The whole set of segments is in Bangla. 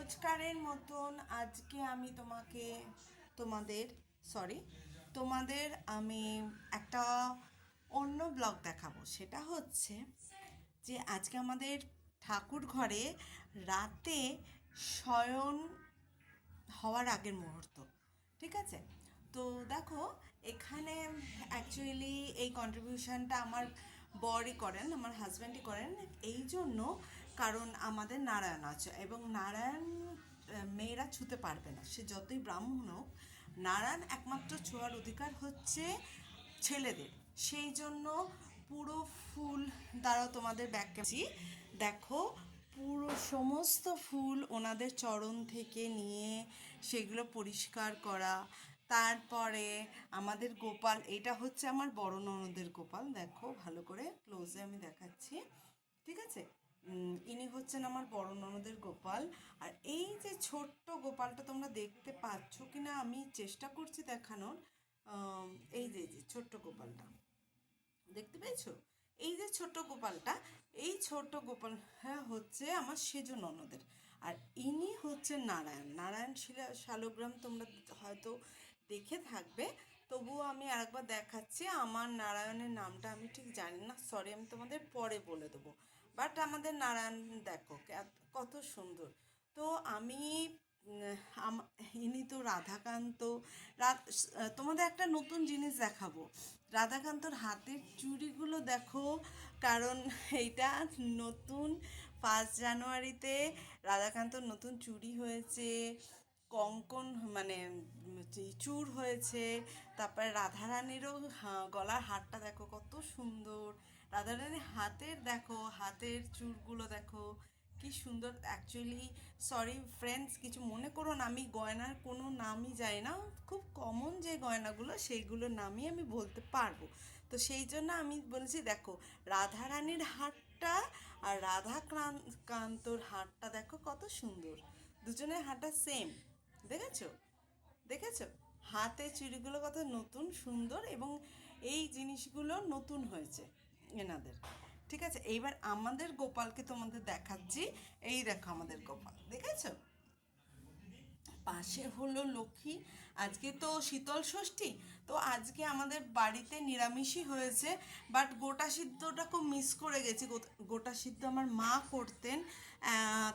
রোজকারের মতন আজকে আমি তোমাদের আমি একটা অন্য ব্লগ দেখাবো। সেটা হচ্ছে যে আজকে আমাদের ঠাকুর ঘরে রাতে শয়ন হওয়ার আগের মুহূর্ত। ঠিক আছে, তো দেখো এখানে অ্যাকচুয়ালি এই কন্ট্রিবিউশনটা আমার বরই করেন, আমার হাজব্যান্ডই করেন। এই জন্য কারণ আমাদের নারায়ণ আছে এবং নারায়ণ মেয়েরা ছুতে পারবে না, সে যতই ব্রাহ্মণ হোক। নারায়ণ একমাত্র ছোঁয়ার অধিকার হচ্ছে ছেলেদের। সেই জন্য পুরো ফুল দ্বারা তোমাদের ব্যাখ্যাছি দেখো, পুরো সমস্ত ফুল ওনাদের চরণ থেকে নিয়ে সেগুলো পরিষ্কার করা। তারপরে আমাদের গোপাল, এটা হচ্ছে আমার বড় ননদের গোপাল, দেখো ভালো করে ক্লোজে আমি দেখাচ্ছি। ঠিক আছে, ইনি হচ্ছেন আমার বড় ননদের গোপাল। আর এই যে ছোট্ট গোপালটা তোমরা দেখতে পাচ্ছ কিনা আমি চেষ্টা করছি দেখানোর। এই যে ছোট্ট গোপালটা দেখতে পেয়েছো, এই যে ছোট্ট গোপালটা, এই ছোট্ট গোপাল হ্যাঁ হচ্ছে আমার সেজ ননদের। আর ইনি হচ্ছেন নারায়ণ শালগ্রাম, তোমরা হয়তো দেখে থাকবে, তবুও আমি আরেকবার দেখাচ্ছি। আমার নারায়ণের নামটা আমি ঠিক জানি না, সরি, আমি তোমাদের পরে বলে দেবো। বাট আমাদের নারায়ণ দেখো কত সুন্দর। তো আমি ইনি তো রাধাকান্ত। তোমাদের একটা নতুন জিনিস দেখাবো, রাধাকান্তর হাতের চুড়িগুলো দেখো। কারণ এইটা নতুন 1 জানুয়ারিতে রাধাকান্তর নতুন চুড়ি হয়েছে, কঙ্কন মানে চূড় হয়েছে। তারপরে রাধারানীরও গলার হারটা দেখো কত সুন্দর। রাধারানীর হাতের দেখো, হাতের চূড়গুলো দেখো কি সুন্দর। অ্যাকচুয়ালি সরি ফ্রেন্ডস, কিছু মনে করো না, আমি গয়নার কোনো নামই জানি না, খুব কমন যে গয়নাগুলো সেইগুলোর নামই আমি বলতে পারবো। তো সেই জন্য আমি বলছি দেখো, রাধারানীর হারটা আর কান্তর হারটা দেখো কত সুন্দর, দুজনের হারটা সেম। দেখেছো দেখেছো হাতে চুড়িগুলো কত নতুন সুন্দর, এবং এই জিনিসগুলো নতুন হয়েছে এনাদের। ঠিক আছে, এইবার আমাদের গোপালকে তোমাদের দেখাচ্ছি। এই দেখো আমাদের গোপাল, দেখেছো? পাশে হলো লক্ষ্মী। আজকে তো শীতল ষষ্ঠী, তো আজকে আমাদের বাড়িতে নিরামিষই হয়েছে। বাট গোটা সিদ্ধটা খুব মিস করে গেছি, গোটা সিদ্ধ আমার মা করতেন।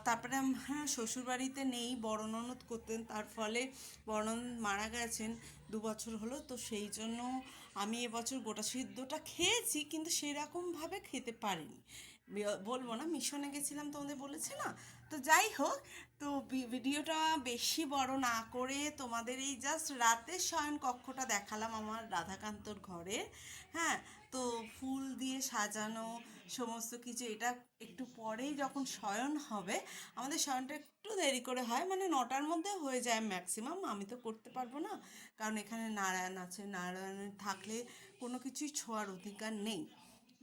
তারপরে হ্যাঁ, শ্বশুরবাড়িতে নেই, বড় ননদ করতেন, তার ফলে বড় ননদ মারা গেছেন 2 বছর হলো। তো সেই জন্য আমি এবছর গোটা সিদ্ধটা খেয়েছি, কিন্তু সেরকমভাবে খেতে পারিনি। বলবো না, মিশনে গেছিলাম তোমাদের বলেছি না। তো যাই হোক, তো ভিডিওটা বেশি বড় না করে তোমাদের এই জাস্ট রাতের শয়ন কক্ষটা দেখালাম আমার রাধাকান্তর ঘরের। হ্যাঁ, তো ফুল দিয়ে সাজানো সমস্ত কিছু। এটা একটু পরেই যখন শয়ন হবে, আমাদের শয়নটা একটু দেরি করে হয়, মানে 9টার মধ্যে হয়ে যায় ম্যাক্সিমাম। আমি তো করতে পারবো না, কারণ এখানে নারায়ণ আছে, নারায়ণ থাকলে কোনো কিছুই ছোঁয়ার অধিকার নেই।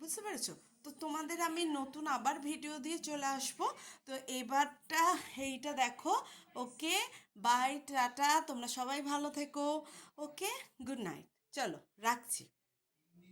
বুঝতে পেরেছো? তো তোমাদের আমি নতুন আবার ভিডিও দিয়ে চলে আসবো। তো এবারটা এইটা দেখো। ওকে, বাই, টাটা, তোমরা সবাই ভালো থেকো। ওকে, গুড নাইট, চলো রাখছি।